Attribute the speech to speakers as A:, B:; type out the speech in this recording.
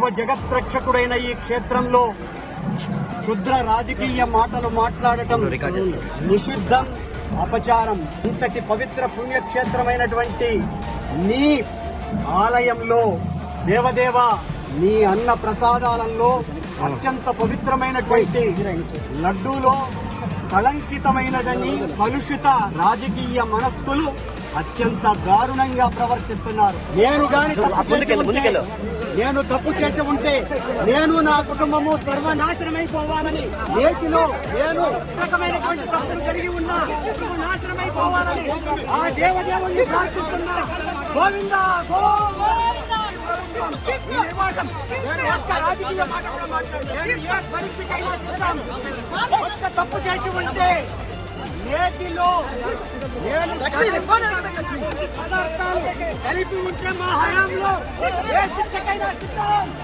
A: సర్వ జగత్రక్షకుడైన ఈ క్షేత్రంలో క్షుద్ర రాజకీయ మాటలు మాట్లాడటం నిషిద్ధం, అపచారం. ఇంతటి పవిత్ర పుణ్యక్షేత్రమైనటువంటి నీ ఆలయంలో దేవదేవ నీ అన్న ప్రసాదాలలో అత్యంత పవిత్రమైనటువంటి లడ్డూలో కళంకితమైనదని కలుషిత రాజకీయ మనస్కులు అత్యంత దారుణంగా ప్రవర్తిస్తున్నారు. నేను తప్పు చేసి ఉంటే నేను నా కుటుంబము సర్వనాశనమైపోవాలని, నేటిలో నేను రకమైనటువంటి తప్పులు కలిగి ఉన్నా సర్వనాశనమైపోవాలని ఆ దేవదేవుని ప్రార్థిస్తున్నా. గోవిందా గోవిందా. రాజకీయ మాట కూడా మాట్లాడాను. తప్పు చేసి ఉంటే నేటిలో నేను పదార్థాలు కలిపి ఉంటే మా హయాంలో ఏ శిక్షకైనా